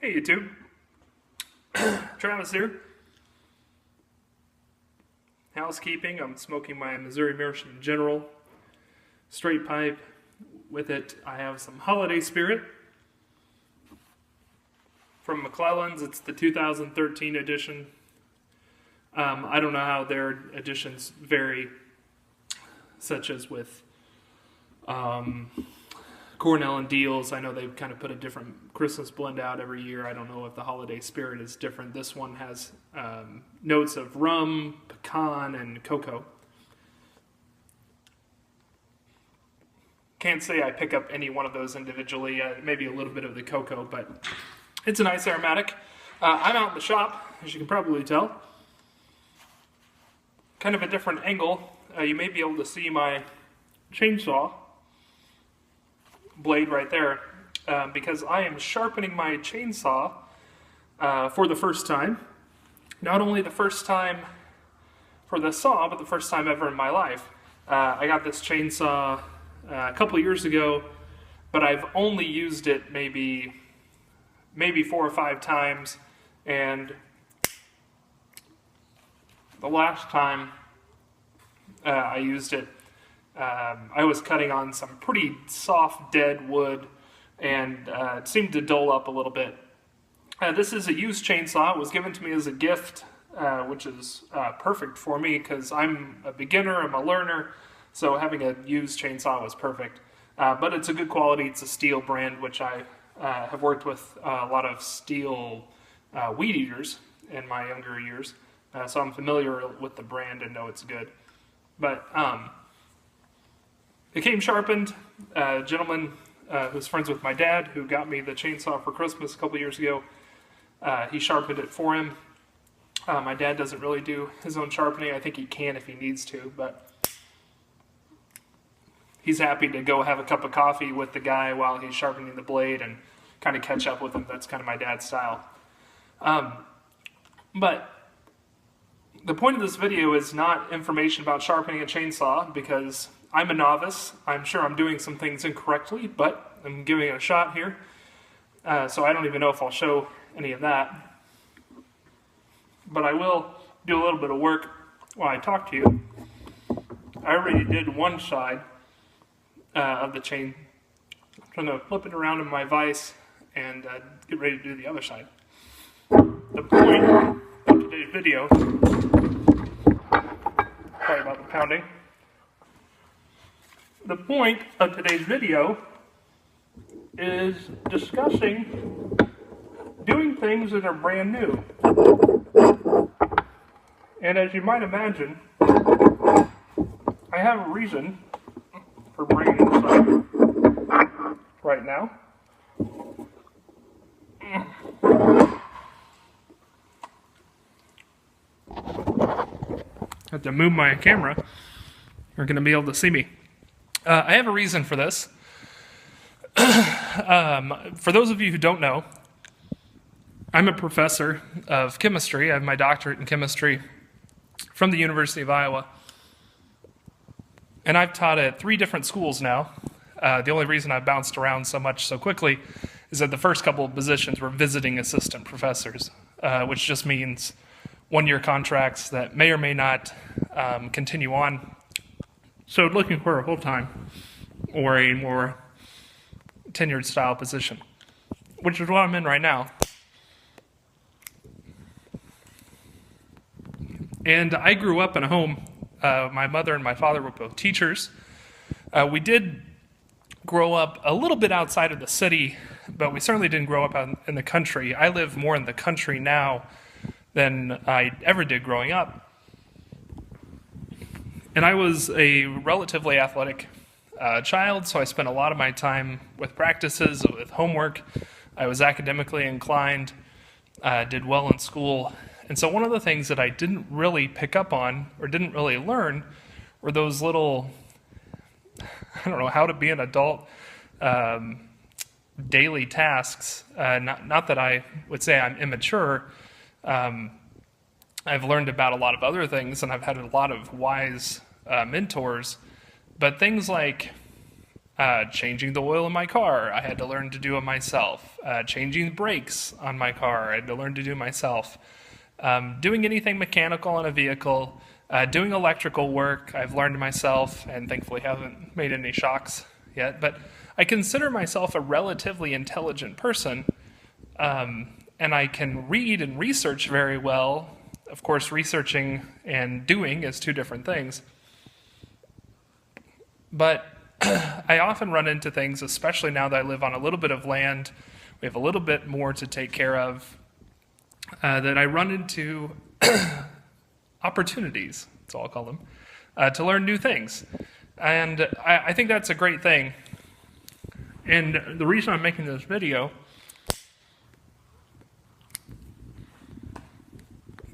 Hey YouTube, Travis here. Housekeeping, I'm smoking my Missouri Meerschaum General straight pipe. With it I have some Holiday Spirit from McClellan's. It's the 2013 edition. I don't know how their editions vary, such as with Cornell and Deals. I know they've kind of put a different Christmas blend out every year. I don't know if the Holiday Spirit is different. This one has notes of rum, pecan, and cocoa. Can't say I pick up any one of those individually, maybe a little bit of the cocoa, but it's a nice aromatic. I'm out in the shop, as you can probably tell. Kind of a different angle. You may be able to see my chainsaw blade right there, because I am sharpening my chainsaw for the first time. Not only the first time for the saw, but the first time ever in my life. I got this chainsaw a couple of years ago, but I've only used it maybe 4 or 5 times, and the last time I used it, I was cutting on some pretty soft dead wood, and it seemed to dull up a little bit. This is a used chainsaw. It was given to me as a gift, which is perfect for me because I'm a beginner, I'm a learner, so having a used chainsaw was perfect. But it's a good quality. It's a Stihl brand, which I have worked with a lot of Stihl weed eaters in my younger years, so I'm familiar with the brand and know it's good. But it came sharpened. A gentleman who's friends with my dad, who got me the chainsaw for Christmas a couple years ago, he sharpened it for him. My dad doesn't really do his own sharpening. I think he can if he needs to, but he's happy to go have a cup of coffee with the guy while he's sharpening the blade and kind of catch up with him. That's kind of my dad's style. But the point of this video is not information about sharpening a chainsaw, because I'm a novice. I'm sure I'm doing some things incorrectly, but I'm giving it a shot here. So I don't even know if I'll show any of that. But I will do a little bit of work while I talk to you. I already did one side of the chain. I'm going to flip it around in my vise and get ready to do the other side. The point of today's video, sorry about the pounding. The point of today's video is discussing doing things that are brand new. And as you might imagine, I have a reason for bringing this up right now. I have to move my camera. You're going to be able to see me. I have a reason for this. For those of you who don't know, I'm a professor of chemistry. I have my doctorate in chemistry from the University of Iowa. And I've taught at 3 different schools now. The only reason I've bounced around so much so quickly is that the first couple of positions were visiting assistant professors, which just means 1-year contracts that may or may not continue on. So looking for a full-time or a more tenured style position, which is what I'm in right now. And I grew up in a home, my mother and my father were both teachers. We did grow up a little bit outside of the city, but we certainly didn't grow up out in the country. I live more in the country now than I ever did growing up. And I was a relatively athletic child, so I spent a lot of my time with practices, with homework. I was academically inclined, did well in school. And so one of the things that I didn't really pick up on, or didn't really learn, were those little, I don't know, how to be an adult daily tasks. Not that I would say I'm immature. I've learned about a lot of other things, and I've had a lot of wise mentors. But things like Changing the oil in my car, I had to learn to do it myself. Changing the brakes on my car, I had to learn to do myself. Doing anything mechanical on a vehicle, doing electrical work, I've learned myself, and thankfully haven't made any shocks yet. But I consider myself a relatively intelligent person, and I can read and research very well. Of course, researching and doing is two different things. But I often run into things, especially now that I live on a little bit of land, we have a little bit more to take care of, that I run into opportunities, that's all I'll call them, to learn new things. And I think that's a great thing. And the reason I'm making this video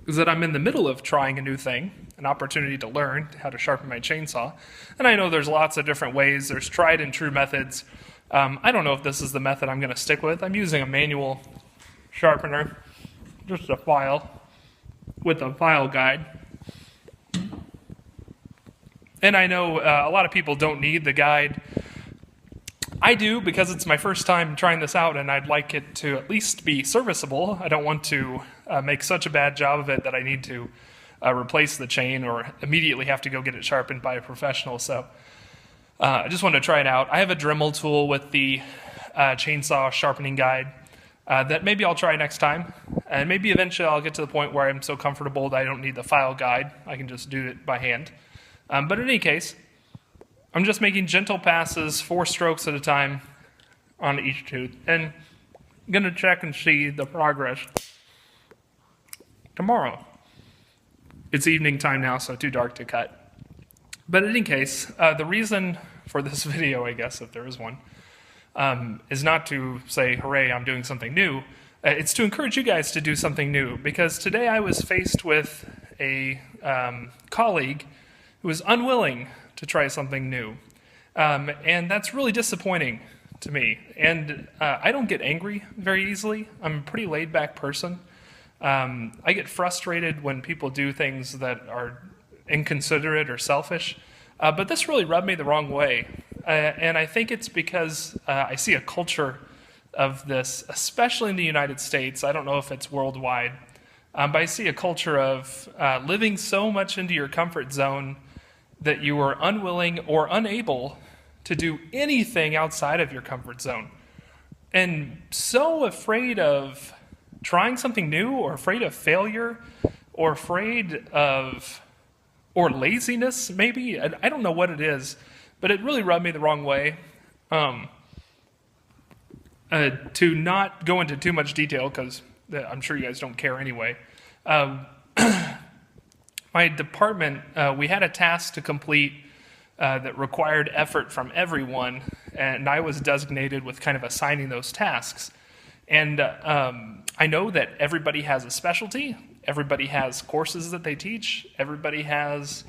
is that I'm in the middle of trying a new thing, an opportunity to learn how to sharpen my chainsaw. And I know there's lots of different ways. There's tried and true methods. I don't know if this is the method I'm going to stick with. I'm using a manual sharpener, just a file with a file guide. And I know a lot of people don't need the guide. I do, because it's my first time trying this out, and I'd like it to at least be serviceable. I don't want to make such a bad job of it that I need to replace the chain or immediately have to go get it sharpened by a professional. So I just wanted to try it out. I have a Dremel tool with the chainsaw sharpening guide that maybe I'll try next time. And maybe eventually I'll get to the point where I'm so comfortable that I don't need the file guide. I can just do it by hand. But in any case, I'm just making gentle passes, 4 strokes at a time on each tooth. And I'm going to check and see the progress tomorrow. It's evening time now, so too dark to cut. But in any case, the reason for this video, I guess, if there is one, is not to say, hooray, I'm doing something new. It's to encourage you guys to do something new. Because today I was faced with a colleague who was unwilling to try something new. And that's really disappointing to me. And I don't get angry very easily. I'm a pretty laid-back person. I get frustrated when people do things that are inconsiderate or selfish. But this really rubbed me the wrong way. And I think it's because I see a culture of this, especially in the United States. I don't know if it's worldwide. But I see a culture of living so much into your comfort zone that you are unwilling or unable to do anything outside of your comfort zone. And so afraid of trying something new, or afraid of failure, or afraid of, or laziness maybe. I don't know what it is, but it really rubbed me the wrong way. To not go into too much detail, because I'm sure you guys don't care anyway. My department, we had a task to complete that required effort from everyone, and I was designated with kind of assigning those tasks. And I know that everybody has a specialty, everybody has courses that they teach, everybody has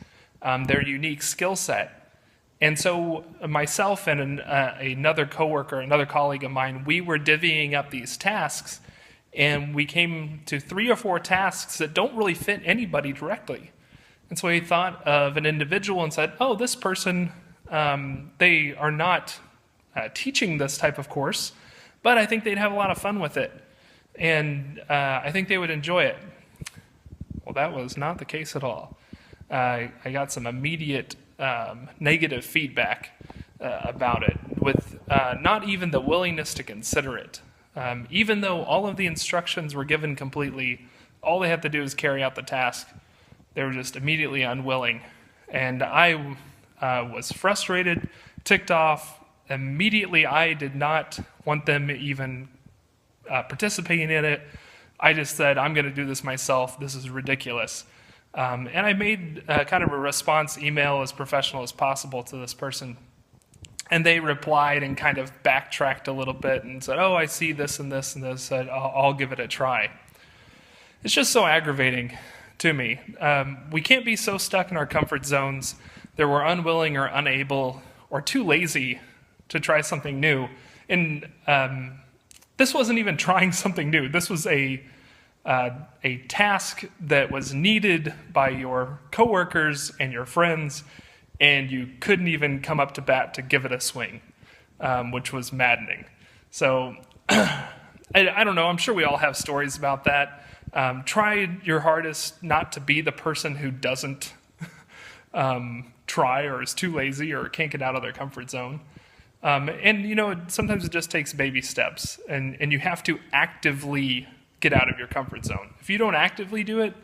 their unique skill set. And so myself and another coworker, another colleague of mine, we were divvying up these tasks, and we came to 3 or 4 tasks that don't really fit anybody directly. And so he thought of an individual and said, oh, this person, they are not teaching this type of course, but I think they'd have a lot of fun with it. And I think they would enjoy it. Well, that was not the case at all. I got some immediate negative feedback about it, with not even the willingness to consider it. Even though all of the instructions were given completely, all they have to do is carry out the task. They were just immediately unwilling. And I was frustrated, ticked off. Immediately, I did not want them even participating in it. I just said, I'm going to do this myself. This is ridiculous. And I made kind of a response email as professional as possible to this person. And they replied and kind of backtracked a little bit and said, oh, I see this and this and this. Said, I'll give it a try. It's just so aggravating to me. We can't be so stuck in our comfort zones that we're unwilling or unable or too lazy to try something new. And this wasn't even trying something new. This was a task that was needed by your coworkers and your friends, and you couldn't even come up to bat to give it a swing. which was maddening. So I don't know. I'm sure we all have stories about that. Try your hardest not to be the person who doesn't try or is too lazy or can't get out of their comfort zone. And, sometimes it just takes baby steps, and you have to actively get out of your comfort zone. If you don't actively do it,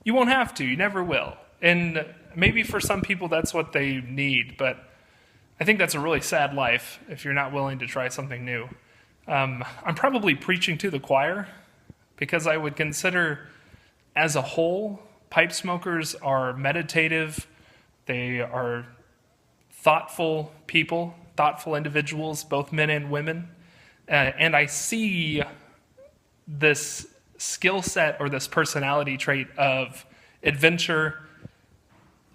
you won't have to. You never will. And maybe for some people that's what they need, but I think that's a really sad life if you're not willing to try something new. I'm probably preaching to the choir, because I would consider, as a whole, pipe smokers are meditative. They are thoughtful people, thoughtful individuals, both men and women. And I see this skill set or this personality trait of adventure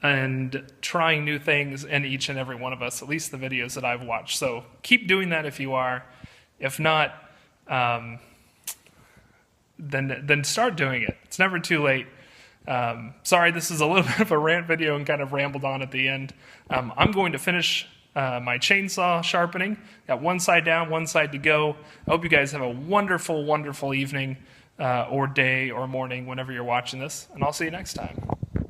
and trying new things in each and every one of us, at least the videos that I've watched. So keep doing that if you are. If not, then start doing it. It's never too late. Sorry, this is a little bit of a rant video and kind of rambled on at the end. I'm going to finish my chainsaw sharpening. Got one side down, one side to go. I hope you guys have a wonderful, wonderful evening or day or morning whenever you're watching this, and I'll see you next time.